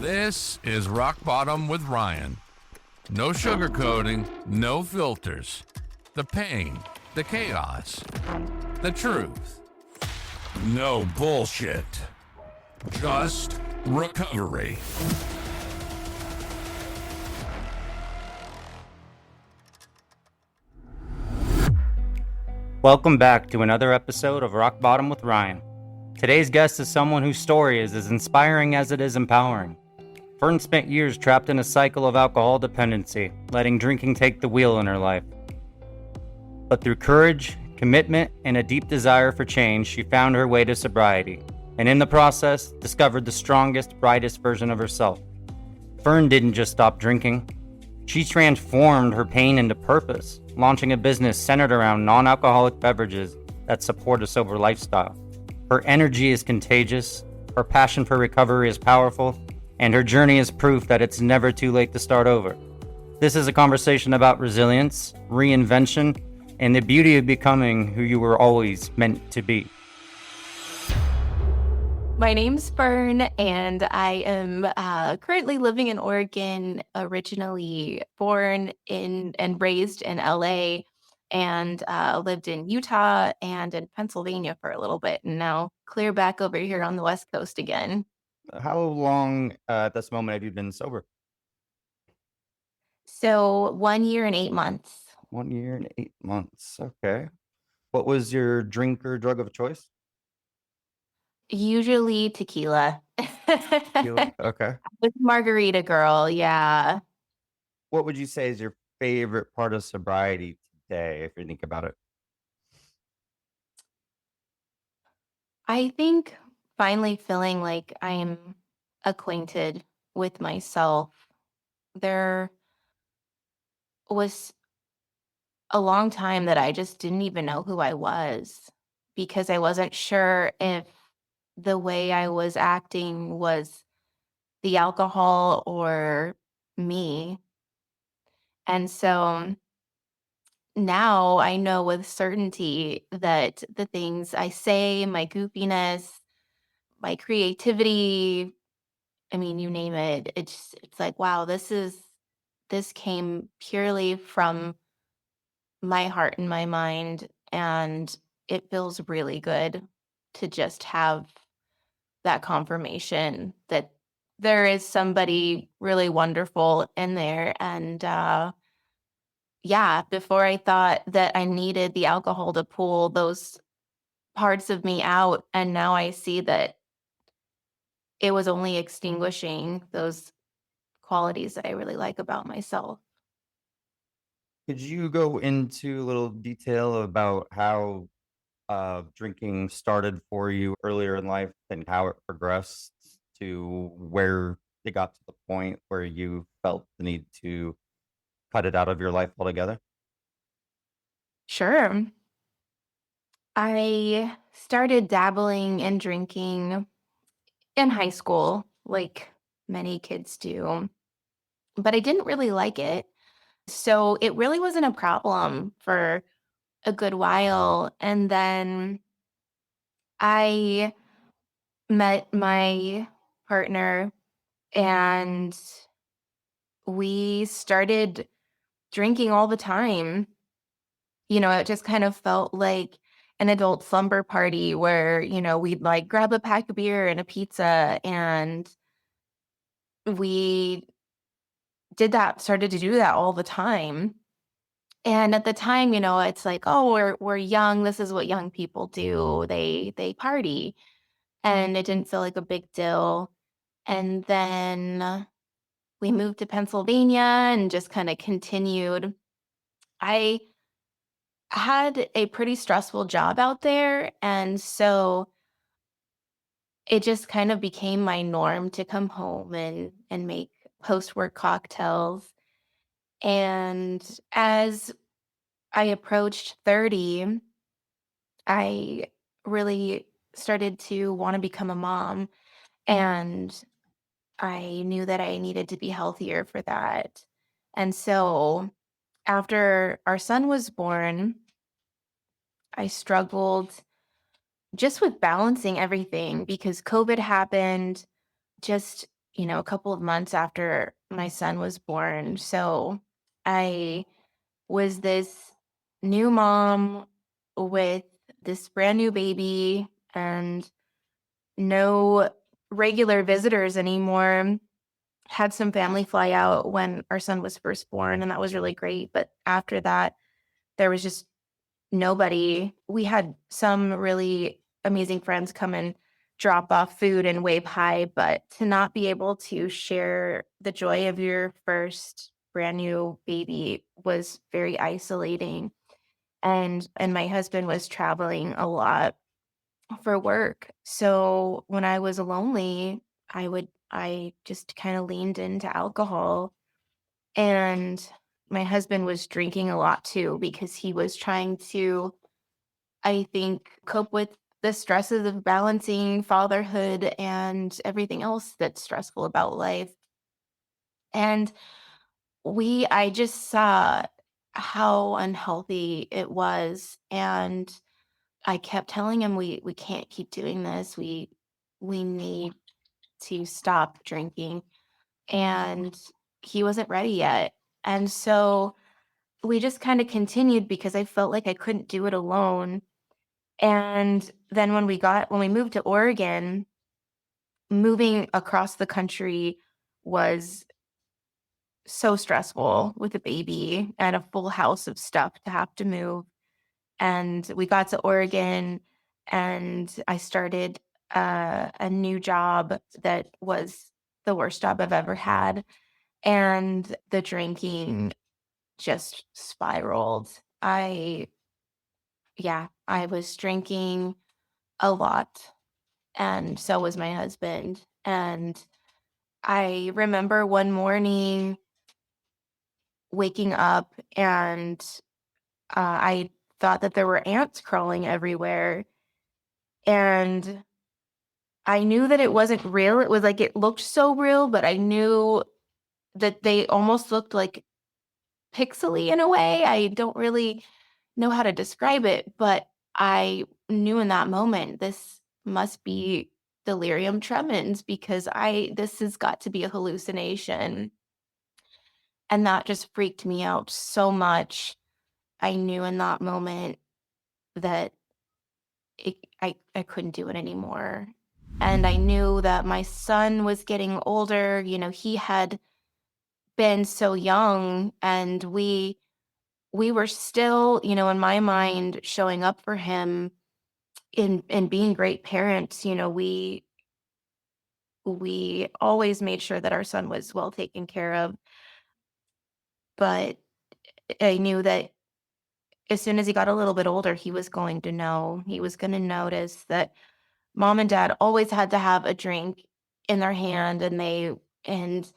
This is Rock Bottom with Ryan. No sugarcoating, no filters. The pain, the chaos, the truth. No bullshit. Just recovery. Welcome back to another episode of Rock Bottom with Ryan. Today's guest is someone whose story is as inspiring as it is empowering. Fern spent years trapped in a cycle of alcohol dependency, letting drinking take the wheel in her life. But through courage, commitment, and a deep desire for change, she found her way to sobriety, and in the process, discovered the strongest, brightest version of herself. Fern didn't just stop drinking. She transformed her pain into purpose, launching a business centered around non-alcoholic beverages that support a sober lifestyle. Her energy is contagious, her passion for recovery is powerful, and her journey is proof that it's never too late to start over. This is a conversation about resilience, reinvention, and the beauty of becoming who you were always meant to be. My name's Fern, and I am currently living in Oregon, originally born in and raised in LA, and lived in Utah and in Pennsylvania for a little bit, and now clear back over here on the West Coast again. How long at this moment have you been sober? So 1 year and 8 months. 1 year and 8 months. Okay. What was your drink or drug of choice? Usually tequila. Tequila. Okay. With margarita girl, yeah. What would you say is your favorite part of sobriety today, if you think about it? I think finally feeling like I'm acquainted with myself. There was a long time that I just didn't even know who I was because I wasn't sure if the way I was acting was the alcohol or me. And so now I know with certainty that the things I say, my goofiness, my creativity, I mean, you name it, it's like, wow, this came purely from my heart and my mind, and it feels really good to just have that confirmation that there is somebody really wonderful in there. And yeah, before I thought that I needed the alcohol to pull those parts of me out, and now I see that it was only extinguishing those qualities that I really like about myself. Could you go into a little detail about how drinking started for you earlier in life and how it progressed to where it got to the point where you felt the need to cut it out of your life altogether? Sure. I started dabbling in drinking in high school, like many kids do, but I didn't really like it. So it really wasn't a problem for a good while. And then I met my partner and we started drinking all the time. You know, it just kind of felt like an adult slumber party where, we'd like grab a pack of beer and a pizza, and we started to do that all the time. And at the time, it's like, oh, we're young. This is what young people do. They party. And it didn't feel like a big deal. And then we moved to Pennsylvania and just kind of continued. I had a pretty stressful job out there, and so it just kind of became my norm to come home and make post-work cocktails. And as I approached 30, I really started to want to become a mom, and I knew that I needed to be healthier for that. And so after our son was born, I struggled just with balancing everything because COVID happened. Just a couple of months after my son was born. So I was this new mom with this brand new baby and no regular visitors anymore. Had some family fly out when our son was first born, and that was really great. But after that, there was just nobody. We had some really amazing friends come and drop off food and wave hi, but to not be able to share the joy of your first brand new baby was very isolating. And my husband was traveling a lot for work. So when I was lonely, I just kind of leaned into alcohol. And my husband was drinking a lot too because he was trying to, I think, cope with the stresses of balancing fatherhood and everything else that's stressful about life. And I just saw how unhealthy it was. And I kept telling him we can't keep doing this. We need to stop drinking. And he wasn't ready yet. And so we just kind of continued because I felt like I couldn't do it alone. And then when we moved to Oregon, moving across the country was so stressful with a baby and a full house of stuff to have to move. And we got to Oregon and I started a new job that was the worst job I've ever had. And the drinking just spiraled. I was drinking a lot, and so was my husband. And I remember one morning waking up and I thought that there were ants crawling everywhere. And I knew that it wasn't real. It was like it looked so real, but I knew that they almost looked like pixely in a way. I don't really know how to describe it, but I knew in that moment this must be delirium tremens because this has got to be a hallucination. And that just freaked me out so much. I knew in that moment that I couldn't do it anymore. And I knew that my son was getting older. He had been so young and we were still, in my mind, showing up for him in being great parents. We always made sure that our son was well taken care of, but I knew that as soon as he got a little bit older, he was going to know. He was going to notice that mom and dad always had to have a drink in their hand, and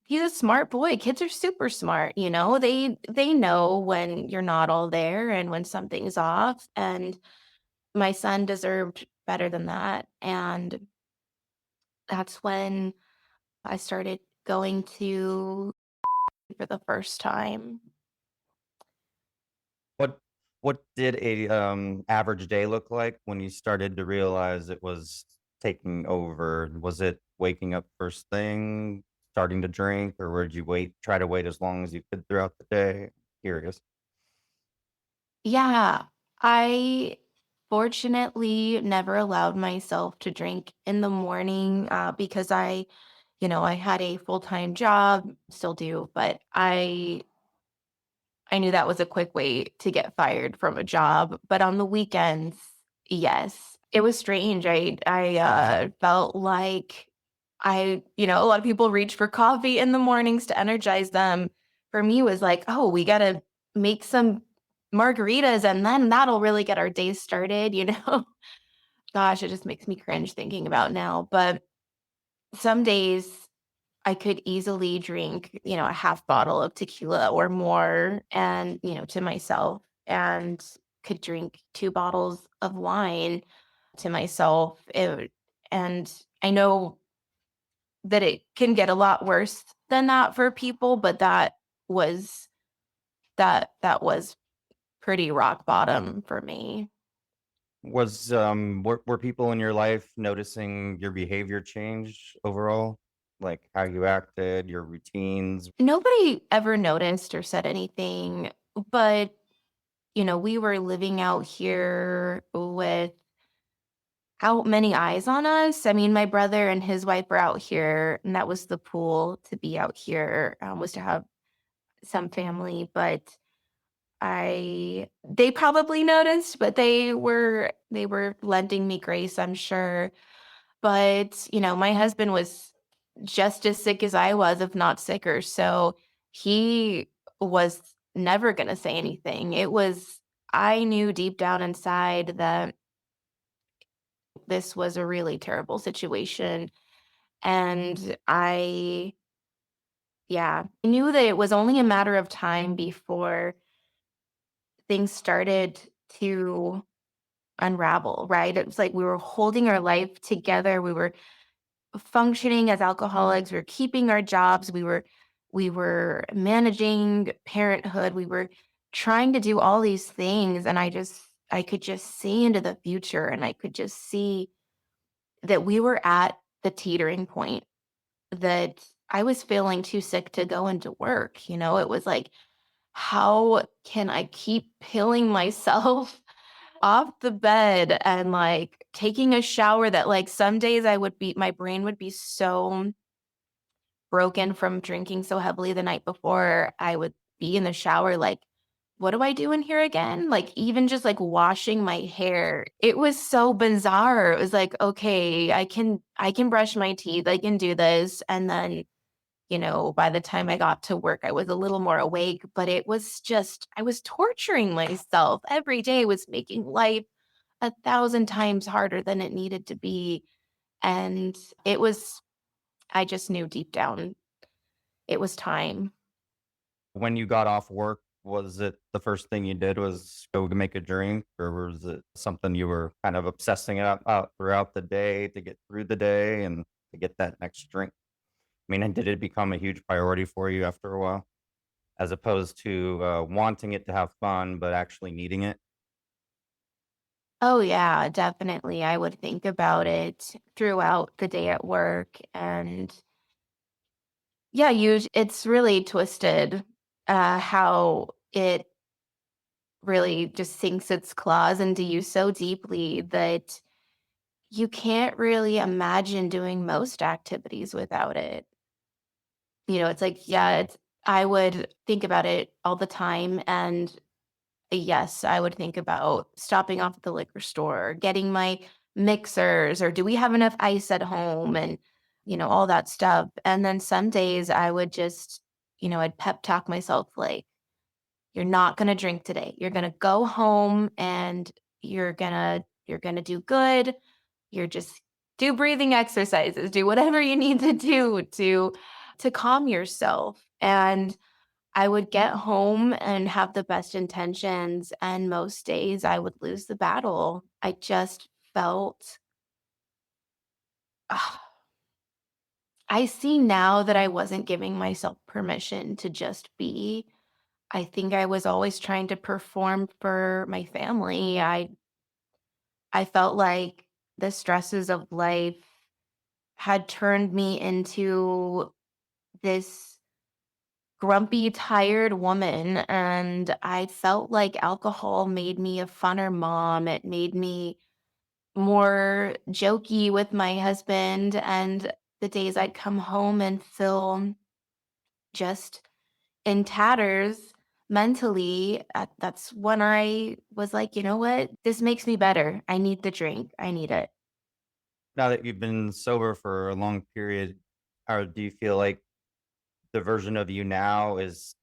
he's a smart boy. Kids are super smart, They know when you're not all there and when something's off, and my son deserved better than that. And that's when I started going to for the first time. What what did a average day look like when you started to realize it was taking over? Was it waking up first thing, starting to drink, or would you try to wait as long as you could throughout the day? Curious. Yeah, I fortunately never allowed myself to drink in the morning because I had a full-time job, still do, but I knew that was a quick way to get fired from a job. But on the weekends, yes, it was strange. I felt like a lot of people reach for coffee in the mornings to energize them. For me, it was like, oh, we got to make some margaritas and then that'll really get our day started. Gosh, it just makes me cringe thinking about now. But some days I could easily drink, a half bottle of tequila or more and, to myself, and could drink 2 bottles of wine to myself. And I know that it can get a lot worse than that for people, but was that was pretty rock bottom for me. Were people in your life noticing your behavior change overall? Like how you acted, your routines? Nobody ever noticed or said anything, but, we were living out here with how many eyes on us? I mean, my brother and his wife were out here, and that was the pool to be out here, was to have some family, but they probably noticed, but they were lending me grace, I'm sure. But, my husband was just as sick as I was, if not sicker. So he was never going to say anything. I knew deep down inside that this was a really terrible situation. And yeah, I knew that it was only a matter of time before things started to unravel, right? It was like we were holding our life together. We were functioning as alcoholics. We were keeping our jobs. We were managing parenthood. We were trying to do all these things. And I could just see into the future, and I could just see that we were at the teetering point, that I was feeling too sick to go into work. It was like, how can I keep peeling myself off the bed and like taking a shower that like some days my brain would be so broken from drinking so heavily the night before. I would be in the shower like, what do I do in here again? Like even just like washing my hair. It was so bizarre. It was like, okay, I can brush my teeth. I can do this. And then, by the time I got to work, I was a little more awake, but it was just I was torturing myself. Every day was making life 1,000 times harder than it needed to be. And I just knew deep down it was time. When you got off work, was it the first thing you did was go make a drink, or was it something you were kind of obsessing about throughout the day to get through the day and to get that next drink? I mean, and did it become a huge priority for you after a while, as opposed to wanting it to have fun, but actually needing it? Oh, yeah, definitely. I would think about it throughout the day at work. And yeah, it's really twisted, how it really just sinks its claws into you so deeply that you can't really imagine doing most activities without it. It's like, yeah, I would think about it all the time. And yes, I would think about stopping off at the liquor store, getting my mixers, or do we have enough ice at home, and, all that stuff. And then some days I would just, I'd pep talk myself like, you're not going to drink today. You're going to go home and you're going to do good. You're just do breathing exercises, do whatever you need to do to calm yourself. And I would get home and have the best intentions, and most days I would lose the battle. I just felt ugh, I see now that I wasn't giving myself permission to just be. I think I was always trying to perform for my family. I felt like the stresses of life had turned me into this grumpy, tired woman. And I felt like alcohol made me a funner mom. It made me more jokey with my husband. And the days I'd come home and feel just in tatters mentally, that's when I was like, you know what? This makes me better. I need the drink. I need it. Now that you've been sober for a long period, or do you feel like the version of you now is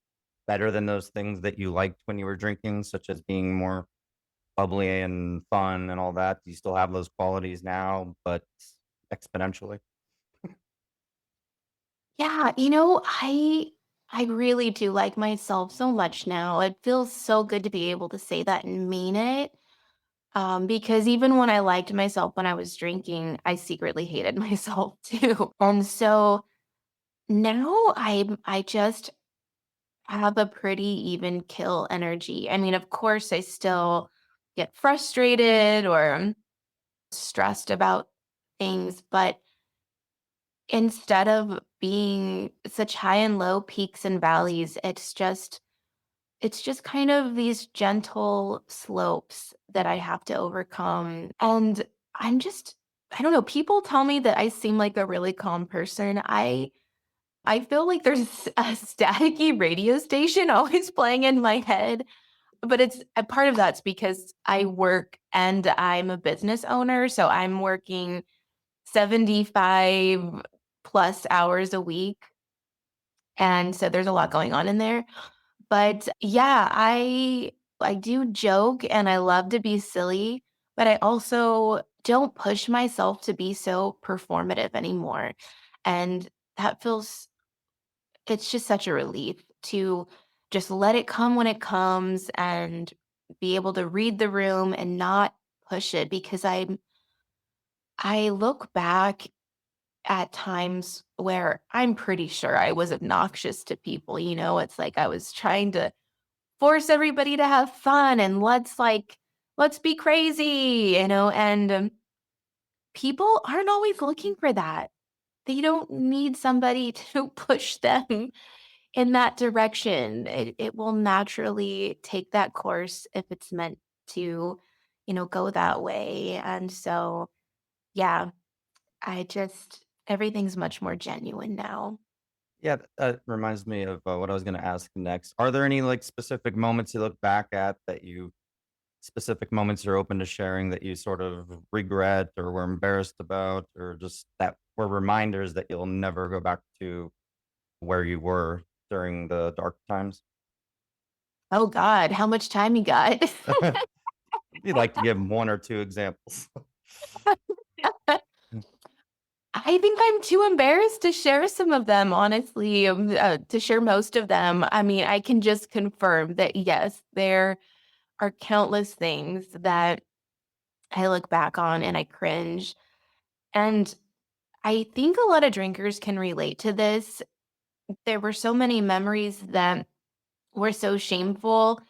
better than those things that you liked when you were drinking, such as being more bubbly and fun and all that? Do you still have those qualities now, but exponentially? Yeah, I really do like myself so much now. It feels so good to be able to say that and mean it. Because even when I liked myself when I was drinking, I secretly hated myself too. And so now I just have a pretty even kill energy. I mean, of course, I still get frustrated or stressed about things, but instead of being such high and low peaks and valleys, it's just kind of these gentle slopes that I have to overcome. And I'm just I don't know, people tell me that I seem like a really calm person. I feel like there's a staticky radio station always playing in my head, but it's a part of that's because I work and I'm a business owner, so I'm working 75 plus hours a week, and so there's a lot going on in there. But yeah, I do joke and I love to be silly, but I also don't push myself to be so performative anymore. And that feels it's just such a relief to just let it come when it comes and be able to read the room and not push it because I look back at times where I'm pretty sure I was obnoxious to people, it's like I was trying to force everybody to have fun and let's be crazy, and people aren't always looking for that. They don't need somebody to push them in that direction. It will naturally take that course if it's meant to, go that way. And so, yeah, everything's much more genuine now. Yeah, that reminds me of what I was going to ask next. Are there any like specific moments you look back at that you specific moments you're open to sharing that you sort of regret or were embarrassed about, or just that were reminders that you'll never go back to where you were during the dark times? Oh God, how much time you got? If you'd like to give one or two examples. I think I'm too embarrassed to share some of them, honestly, to share most of them. I mean, I can just confirm that, yes, there are countless things that I look back on and I cringe. And I think a lot of drinkers can relate to this. There were so many memories that were so shameful.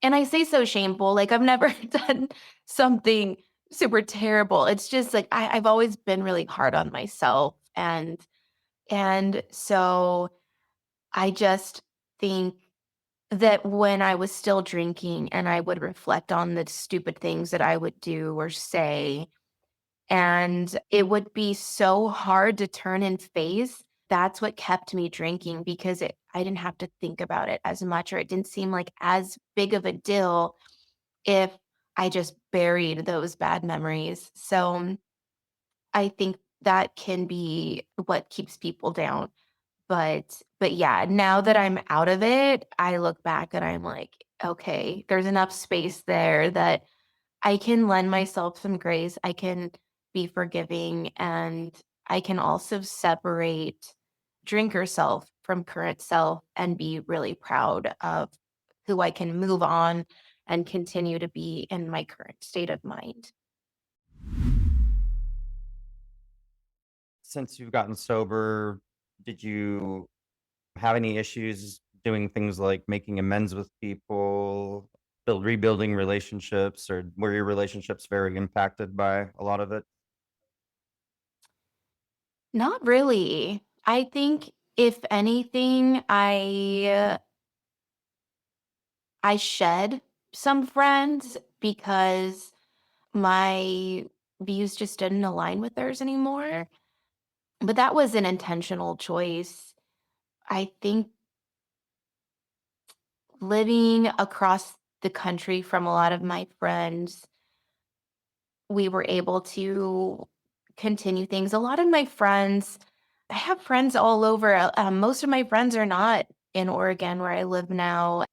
And I say so shameful, like I've never done something super terrible. It's just like I've always been really hard on myself. And so I just think that when I was still drinking and I would reflect on the stupid things that I would do or say, and it would be so hard to turn and face. That's what kept me drinking because I didn't have to think about it as much, or it didn't seem like as big of a deal if I just buried those bad memories. So I think that can be what keeps people down. But yeah, now that I'm out of it, I look back and I'm like, okay, there's enough space there that I can lend myself some grace. I can be forgiving and I can also separate drinker self from current self and be really proud of who I can move on and continue to be in my current state of mind. Since you've gotten sober, did you have any issues doing things like making amends with people, rebuilding relationships, or were your relationships very impacted by a lot of it? Not really. I think if anything, I shed some friends because my views just didn't align with theirs anymore. But that was an intentional choice. I think living across the country from a lot of my friends, we were able to continue things. A lot of my friends, I have friends all over. Most of my friends are not in Oregon where I live now.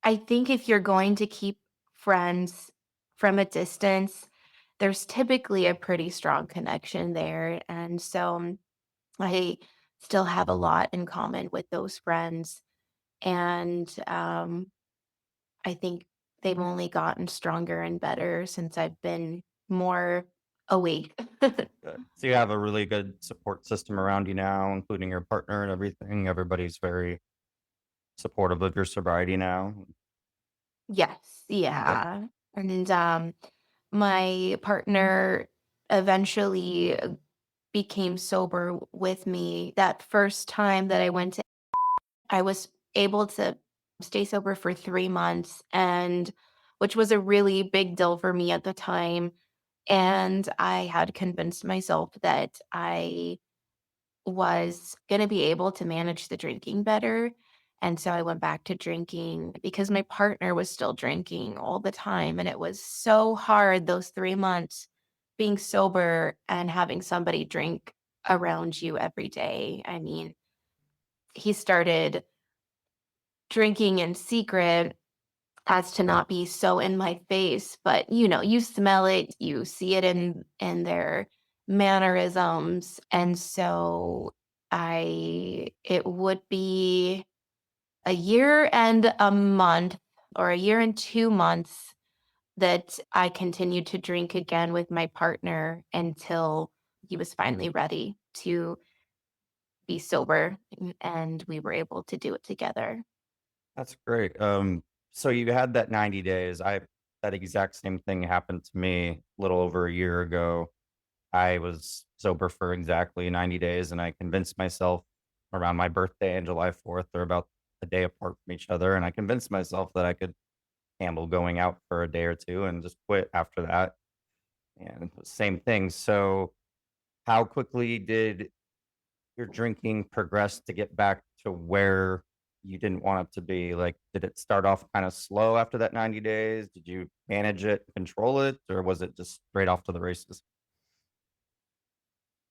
I think if you're going to keep friends from a distance, there's typically a pretty strong connection there. And so I still have a lot in common with those friends. And I think they've only gotten stronger and better since I've been more awake. Good. So you have a really good support system around you now, including your partner and everything. Everybody's very supportive of your sobriety now. Yes, Good. yeah. And my partner eventually became sober with me, that first time that I went to, I was able to stay sober for 3 months, and which was a really big deal for me at the time. And I had convinced myself that I was gonna be able to manage the drinking better, and so I went back to drinking because my partner was still drinking all the time, and it was so hard those 3 months being sober and having somebody drink around you every day. I mean, he started drinking in secret as to not be so in my face, but, you smell it, you see it in their mannerisms, and so it would be a year and a month, or a year and 2 months, that I continued to drink again with my partner until he was finally ready to be sober, and we were able to do it together. That's great. So you had that 90 days. That exact same thing happened to me a little over a year ago. I was sober for exactly 90 days, and I convinced myself around my birthday and July 4th, they're about a day apart from each other, and I convinced myself that I could handle going out for a day or two and just quit after that. And same thing. So how quickly did your drinking progress to get back to where you didn't want it to be? Like, did it start off kind of slow after that 90 days? Did you manage it, control it, or was it just straight off to the races?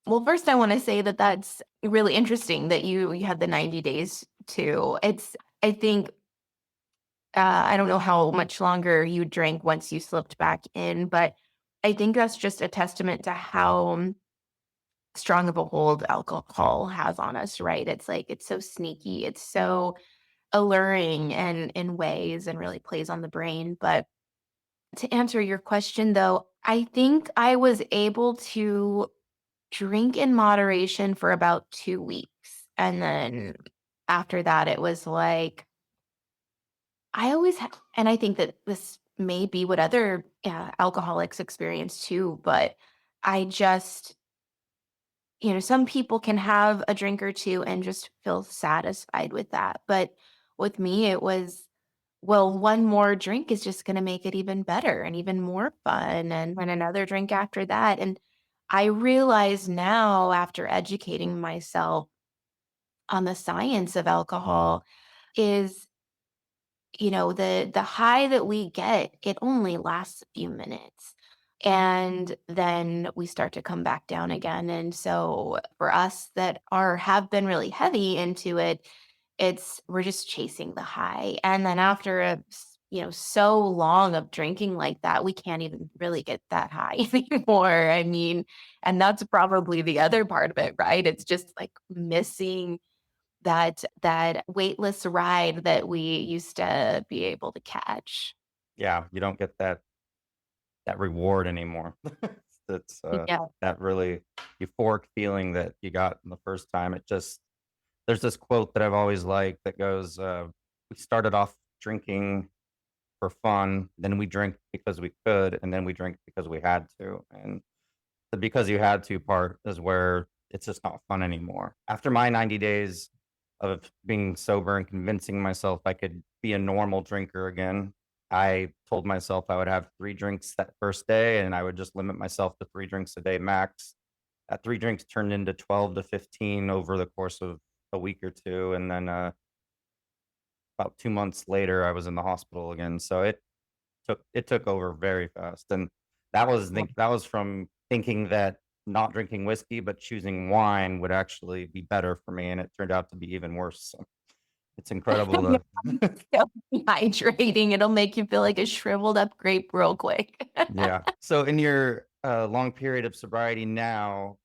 Well, first I wanna say that that's really interesting that you had the 90 days too. I think, I don't know how much longer you drank once you slipped back in, but I think that's just a testament to how strong of a hold alcohol has on us, right? It's like it's so sneaky, it's so alluring and in ways, and really plays on the brain. But to answer your question though, I think I was able to drink in moderation for about 2 weeks. And then after that, it was like, I always and I think that this may be what other alcoholics experience too, but I just, some people can have a drink or two and just feel satisfied with that. But with me, it was, well, one more drink is just going to make it even better and even more fun. And then another drink after that. And I realize now, after educating myself on the science of alcohol, is, the high that we get, it only lasts a few minutes. And then we start to come back down again. And so for us that have been really heavy into it, we're just chasing the high. And then after so long of drinking like that, we can't even really get that high anymore. I mean, and that's probably the other part of it, right? It's just like missing that weightless ride that we used to be able to catch. Yeah, you don't get that reward anymore. That's Yeah. that really euphoric feeling that you got in the first time. There's this quote that I've always liked that goes, "We started off drinking for fun, then we drink because we could, and then we drink because we had to." And the "because you had to" part is where it's just not fun anymore. After my 90 days of being sober and convincing myself I could be a normal drinker again, I told myself I would have 3 drinks that first day, and I would just limit myself to 3 drinks a day max. That 3 drinks turned into 12 to 15 over the course of a week or 2, and then, about 2 months later, I was in the hospital again, so it took over very fast, and that was from thinking that not drinking whiskey, but choosing wine would actually be better for me, and it turned out to be even worse, so it's incredible Yeah, to so dehydrating, it'll make you feel like a shriveled up grape real quick. Yeah. So in your, long period of sobriety now,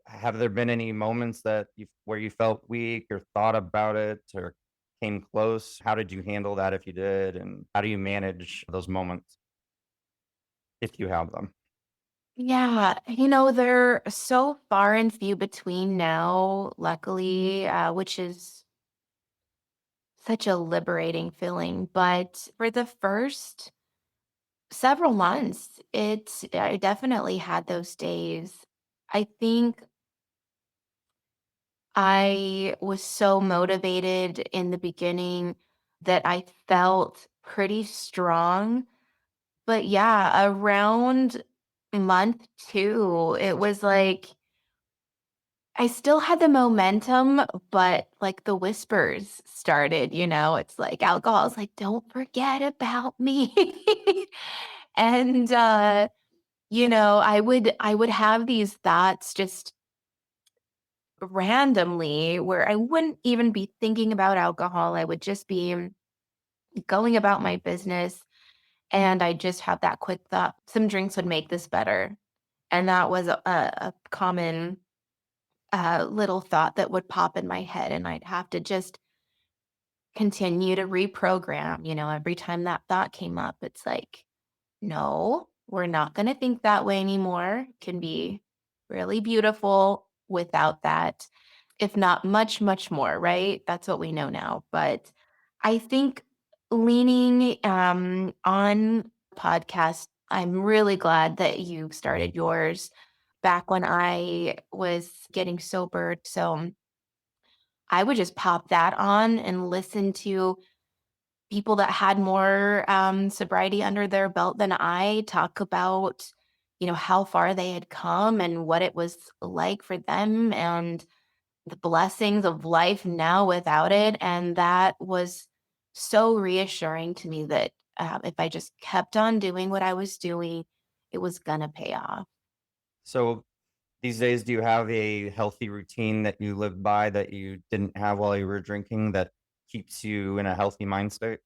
have there been any moments that where you felt weak or thought about it or came close? How did you handle that if you did, and how do you manage those moments if you have them? Yeah, they're so far and few between now, luckily, which is such a liberating feeling. But for the first several months, I definitely had those days. I think I was so motivated in the beginning that I felt pretty strong. But yeah, around month 2, it was like I still had the momentum, but, like, the whispers started, it's like alcohol's like, "Don't forget about me." And, I would have these thoughts just randomly where I wouldn't even be thinking about alcohol. I would just be going about my business, and I just have that quick thought, "Some drinks would make this better." And that was a common, little thought that would pop in my head, and I'd have to just continue to reprogram, every time that thought came up, it's like, "No, we're not gonna think that way anymore. It can be really beautiful without that, if not much, much more," right? That's what we know now, but I think leaning, on podcast, I'm really glad that you started yours back when I was getting sober, so I would just pop that on and listen to people that had more, sobriety under their belt than I talk about, how far they had come and what it was like for them and the blessings of life now without it. And that was so reassuring to me that if I just kept on doing what I was doing, it was going to pay off. So these days, do you have a healthy routine that you live by that you didn't have while you were drinking that keeps you in a healthy mind state?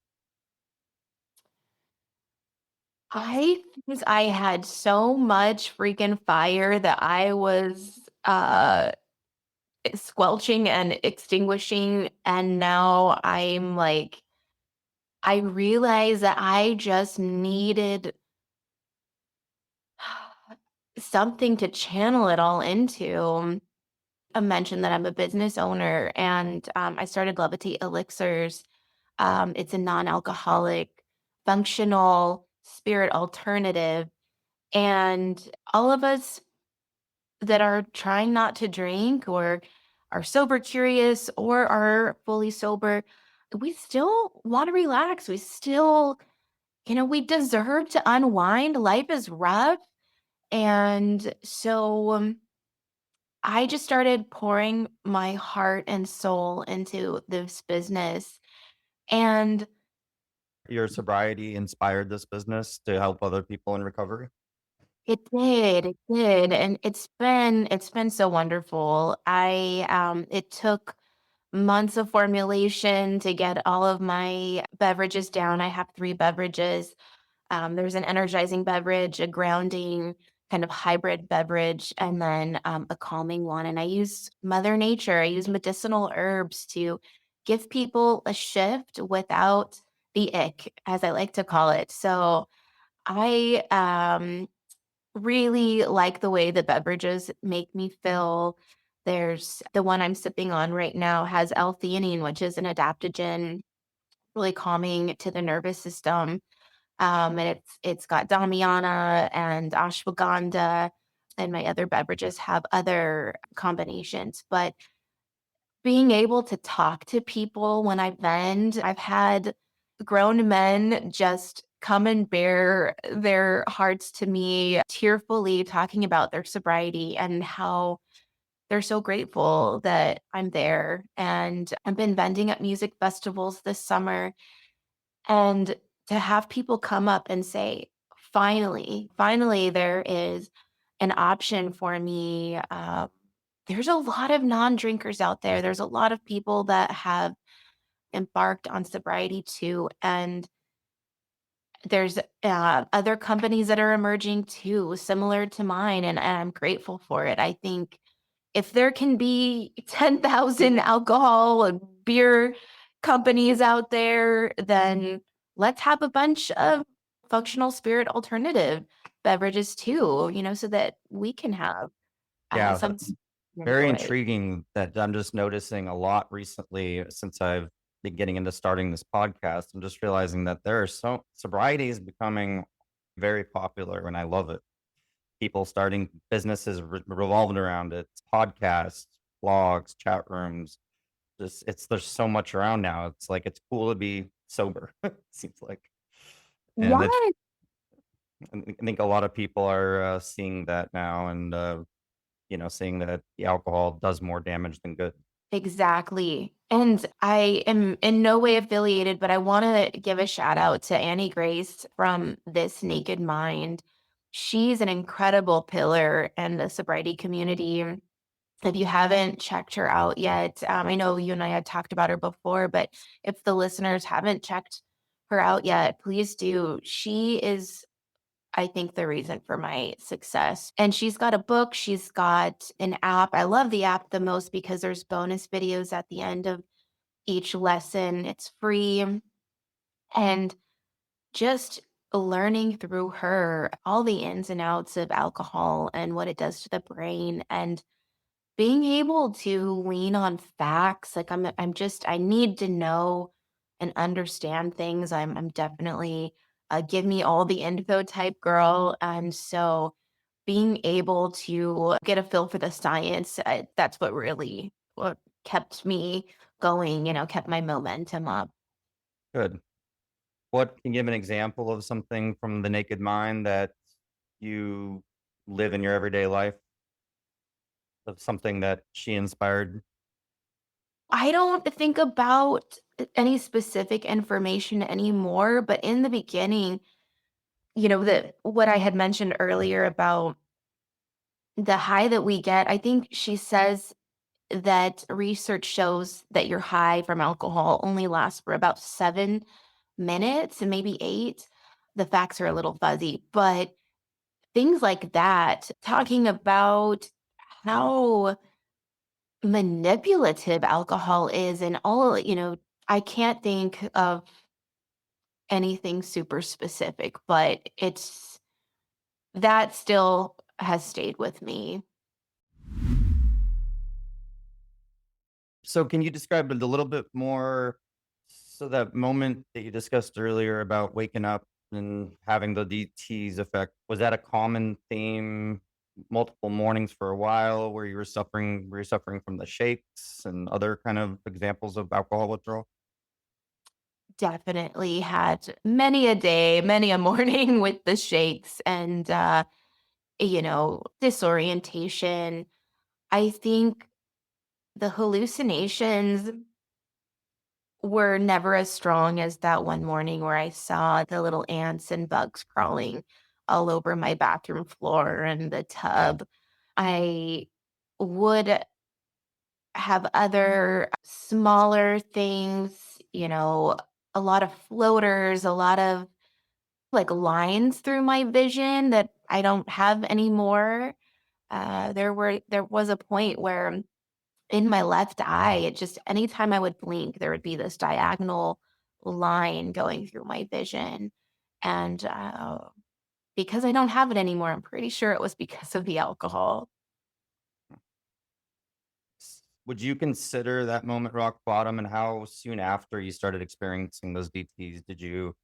I think I had so much freaking fire that I was squelching and extinguishing, and now I'm like I realize that I just needed something to channel it all into. I mentioned that I'm a business owner, and I started Levitate Elixirs. It's a non-alcoholic, functional spirit alternative, and all of us that are trying not to drink or are sober curious or are fully sober, we still want to relax. We still, we deserve to unwind. Life is rough. And so I just started pouring my heart and soul into this business. And Your sobriety inspired this business to help other people in recovery? it did. And it's been so wonderful. It took months of formulation to get all of my beverages down. I have 3 beverages. There's an energizing beverage, a grounding kind of hybrid beverage, and then a calming one. And I use Mother Nature. I use medicinal herbs to give people a shift without the ick, as I like to call it. So I really like the way the beverages make me feel. There's the one I'm sipping on right now has L-theanine, which is an adaptogen, really calming to the nervous system. And it's got Damiana and ashwagandha, and my other beverages have other combinations. But being able to talk to people when I vend, I've had grown men just come and bare their hearts to me tearfully talking about their sobriety and how they're so grateful that I'm there. And I've been vending at music festivals this summer, and to have people come up and say, finally, there is an option for me. There's a lot of non drinkers out there. There's a lot of people that have embarked on sobriety too. And there's other companies that are emerging too, similar to mine. And I'm grateful for it. I think if there can be 10,000 alcohol and beer companies out there, then let's have a bunch of functional spirit alternative beverages too, so that we can have Yeah, some that's very enjoy. intriguing that I'm just noticing a lot recently since I've been getting into starting this podcast. I'm just realizing that there are sobriety is becoming very popular and I love it. People starting businesses revolving around it, podcasts, blogs, chat rooms. Just there's so much around now. It's like it's cool to be sober. It seems like, and it's What? I think a lot of people are seeing that now, and seeing that the alcohol does more damage than good. Exactly. And I am in no way affiliated, but I want to give a shout out to Annie Grace from This Naked Mind. She's an incredible pillar in the sobriety community. If you haven't checked her out yet, I know you and I had talked about her before, but if the listeners haven't checked her out yet, please do. She is, I think, the reason for my success. And she's got a book, she's got an app. I love the app the most because there's bonus videos at the end of each lesson. It's free. And just learning through her all the ins and outs of alcohol and what it does to the brain, and being able to lean on facts. Like I need to know and understand things. I'm definitely a give me all the info type girl. And so being able to get a feel for the science, that's what kept me going, kept my momentum up. Good. What can you give an example of something from the Naked Mind that you live in your everyday life, of something that she inspired? I don't think about any specific information anymore, but in the beginning, that what I had mentioned earlier about the high that we get, I think she says that research shows that your high from alcohol only lasts for about 7 minutes and maybe 8. The facts are a little fuzzy, but things like that, talking about how manipulative alcohol is and all, I can't think of anything super specific, but that still has stayed with me. So can you describe it a little bit more? So that moment that you discussed earlier about waking up and having the DT's effect, was that a common theme multiple mornings for a while where were you suffering from the shakes and other kind of examples of alcohol withdrawal? Definitely had many a day, many a morning with the shakes and, disorientation. I think the hallucinations were never as strong as that one morning where I saw the little ants and bugs crawling all over my bathroom floor and the tub. I would have other smaller things, a lot of floaters, a lot of like lines through my vision that I don't have anymore. There was a point where in my left eye, it just anytime I would blink, there would be this diagonal line going through my vision. And because I don't have it anymore, I'm pretty sure it was because of the alcohol. Would you consider that moment rock bottom, and how soon after you started experiencing those DTs did you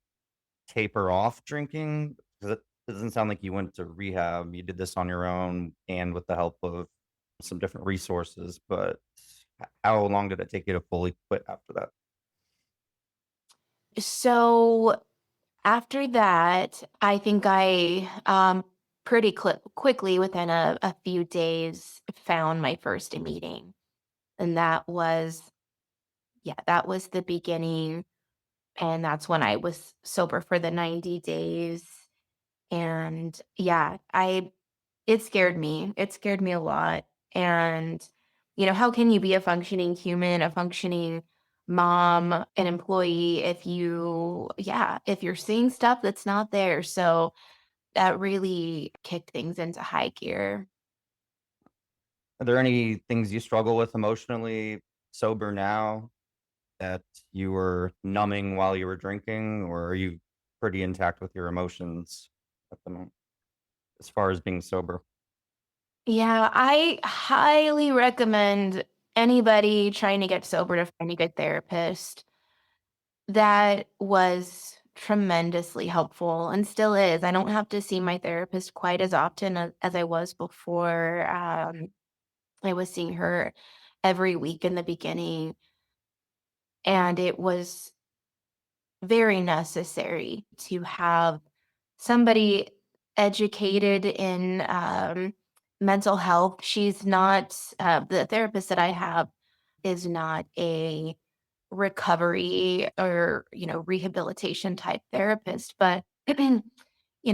taper off drinking? 'Cause it doesn't sound like you went to rehab. You did this on your own and with the help of some different resources, but how long did it take you to fully quit after that? So after that, I think I pretty quickly within a few days found my first meeting. And that was the beginning. And that's when I was sober for the 90 days. And yeah, it scared me. It scared me a lot. And, how can you be a functioning human, a functioning mom, an employee if you're seeing stuff that's not there. So that really kicked things into high gear. Are there any things you struggle with emotionally sober now that you were numbing while you were drinking, or are you pretty intact with your emotions at the moment as far as being sober? Yeah, I highly recommend anybody trying to get sober to find a good therapist. That was tremendously helpful and still is. I don't have to see my therapist quite as often as I was before. I was seeing her every week in the beginning. And it was very necessary to have somebody educated in mental health. She's not, the therapist that I have is not a recovery or, rehabilitation type therapist, but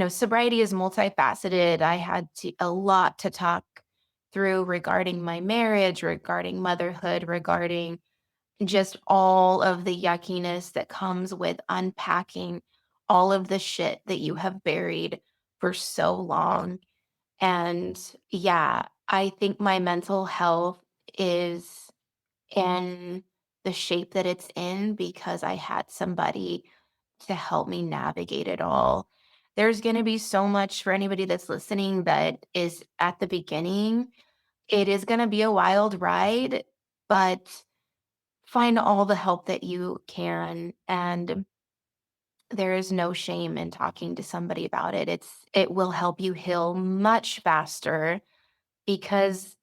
sobriety is multifaceted. I had a lot to talk through regarding my marriage, regarding motherhood, regarding just all of the yuckiness that comes with unpacking all of the shit that you have buried for so long. And yeah, I think my mental health is in the shape that it's in because I had somebody to help me navigate it all. There's going to be so much for anybody that's listening that is at the beginning. It is going to be a wild ride, but find all the help that you can. And there is no shame in talking to somebody about it. It will help you heal much faster because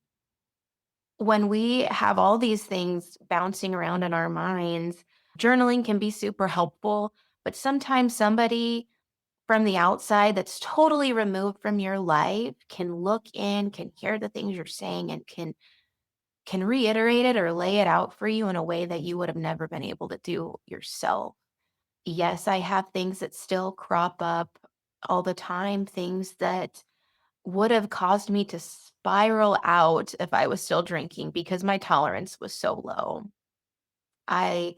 when we have all these things bouncing around in our minds, journaling can be super helpful, but sometimes somebody from the outside that's totally removed from your life can look in, can hear the things you're saying, and can reiterate it or lay it out for you in a way that you would have never been able to do yourself. Yes, I have things that still crop up all the time, things that would have caused me to spiral out if I was still drinking because my tolerance was so low. I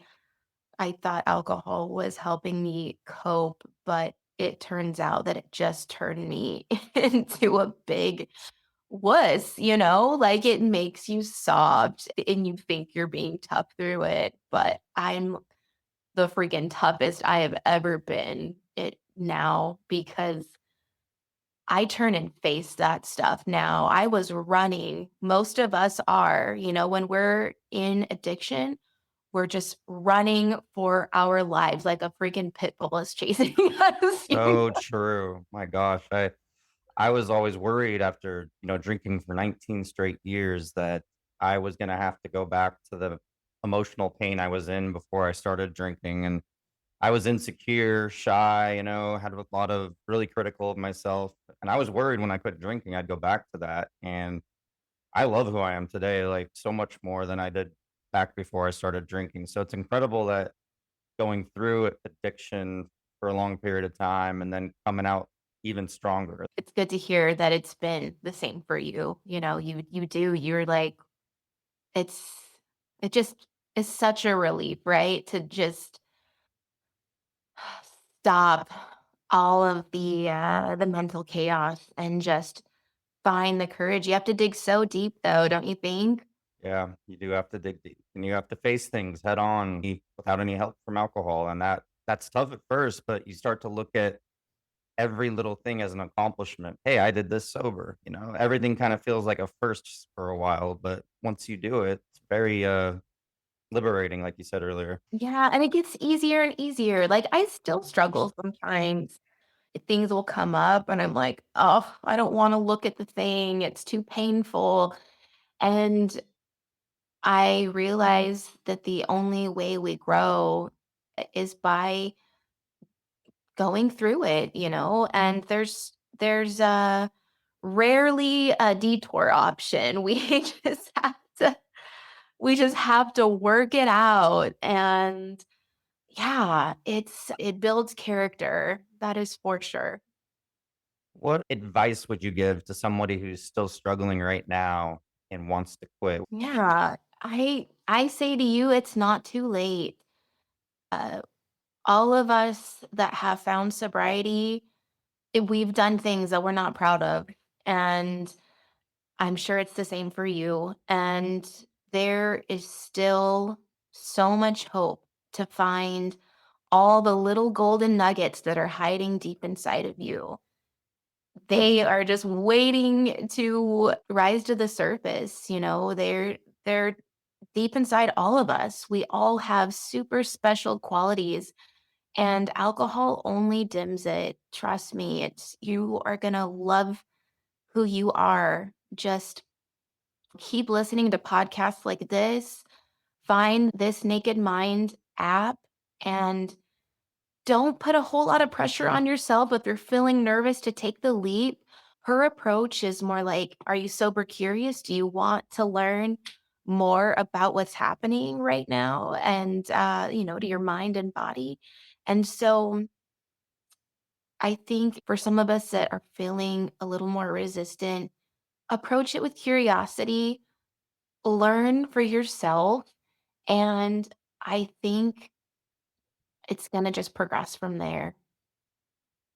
I thought alcohol was helping me cope, but it turns out that it just turned me into a big wuss, like it makes you soft and you think you're being tough through it, but I'm the freaking toughest I have ever been it now because I turn and face that stuff now. I was running. Most of us are, when we're in addiction, we're just running for our lives like a freaking pit bull is chasing us. So true. My gosh, I was always worried after, drinking for 19 straight years that I was gonna have to go back to the emotional pain I was in before I started drinking, and I was insecure, shy, had a lot of really critical of myself, and I was worried when I quit drinking, I'd go back to that, and I love who I am today, like, so much more than I did back before I started drinking, so it's incredible that going through addiction for a long period of time and then coming out even stronger. It's good to hear that it's been the same for you. You're like, it's it just is such a relief, right? To just stop all of the mental chaos and just find the courage. You have to dig so deep though, don't you think? Yeah, you do have to dig deep and you have to face things head on without any help from alcohol. And that's tough at first, but you start to look at every little thing as an accomplishment. Hey, I did this sober. Everything kind of feels like a first for a while, but once you do it, it's very liberating, like you said earlier. Yeah, and it gets easier and easier. Like I still struggle sometimes. Things will come up and I'm like, "Oh, I don't want to look at the thing. It's too painful." And I realize that the only way we grow is by going through it, and there's rarely a detour option. We just have to work it out and yeah, it builds character. That is for sure. What advice would you give to somebody who's still struggling right now and wants to quit? Yeah, I say to you it's not too late. Uh all of us that have found sobriety, we've done things that we're not proud of and I'm sure it's the same for you. And there is still so much hope to find all the little golden nuggets that are hiding deep inside of you. They are just waiting to rise to the surface, they're deep inside all of us. We all have super special qualities and alcohol only dims it. Trust me, you are going to love who you are just Keep listening to podcasts like this. Find This Naked Mind app and don't put a whole lot of pressure on yourself if you're feeling nervous to take the leap. Her approach is more like, are you sober curious? Do you want to learn more about what's happening right now and, to your mind and body? And so I think for some of us that are feeling a little more resistant, approach it with curiosity, learn for yourself. And I think it's going to just progress from there.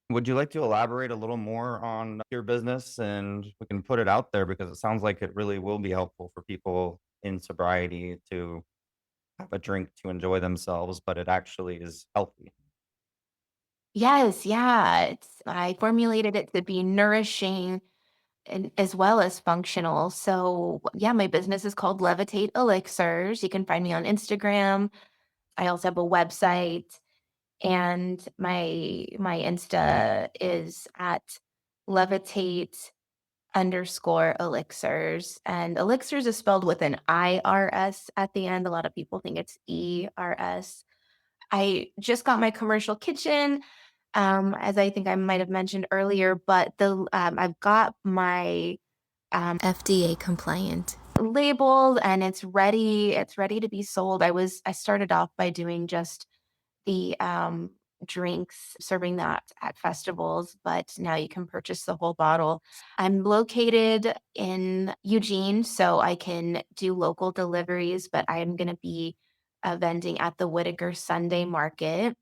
Would you like to elaborate a little more on your business, and we can put it out there because it sounds like it really will be helpful for people in sobriety to have a drink to enjoy themselves, but it actually is healthy. Yes, yeah. I formulated it to be nourishing and as well as functional. So yeah, my business is called Levitate Elixirs. You can find me on Instagram. I also have a website and my Insta is at levitate_elixirs. And elixirs is spelled with an IRS at the end. A lot of people think it's ERS. I just got my commercial kitchen, as I think I might have mentioned earlier, but I've got my FDA compliant labeled and it's ready. It's ready to be sold. I started off by doing just the drinks, serving that at festivals, but now you can purchase the whole bottle. I'm located in Eugene, so I can do local deliveries, but I am going to be vending at the Whitaker Sunday Market.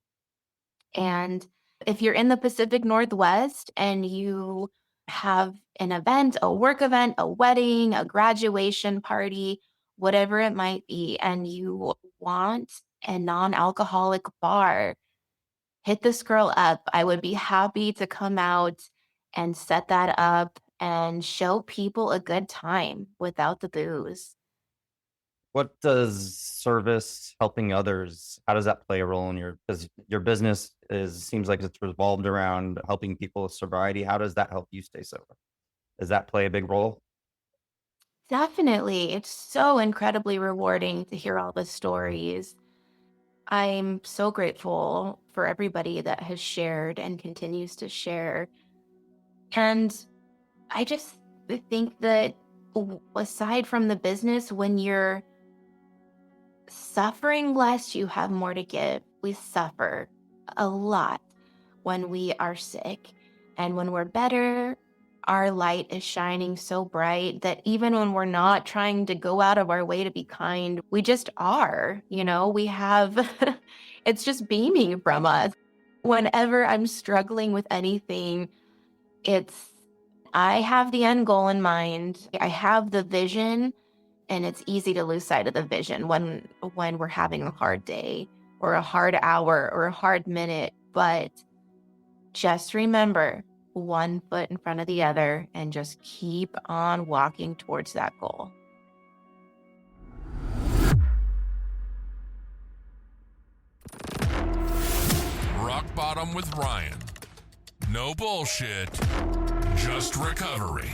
And if you're in the Pacific Northwest and you have an event, a work event, a wedding, a graduation party, whatever it might be, and you want a non-alcoholic bar, hit this girl up. I would be happy to come out and set that up and show people a good time without the booze. What does service, helping others, how does that play a role in because your business seems like it's revolved around helping people with sobriety. How does that help you stay sober? Does that play a big role? Definitely. It's so incredibly rewarding to hear all the stories. I'm so grateful for everybody that has shared and continues to share. And I just think that aside from the business, when you're suffering less, you have more to give. We suffer a lot when we are sick. And when we're better, our light is shining so bright that even when we're not trying to go out of our way to be kind, we just are. We have, it's just beaming from us. Whenever I'm struggling with anything, it's, I have the end goal in mind. I have the vision, and it's easy to lose sight of the vision when we're having a hard day or a hard hour or a hard minute. But just remember, one foot in front of the other and just keep on walking towards that goal. Rock Bottom with Ryan. No bullshit, just recovery.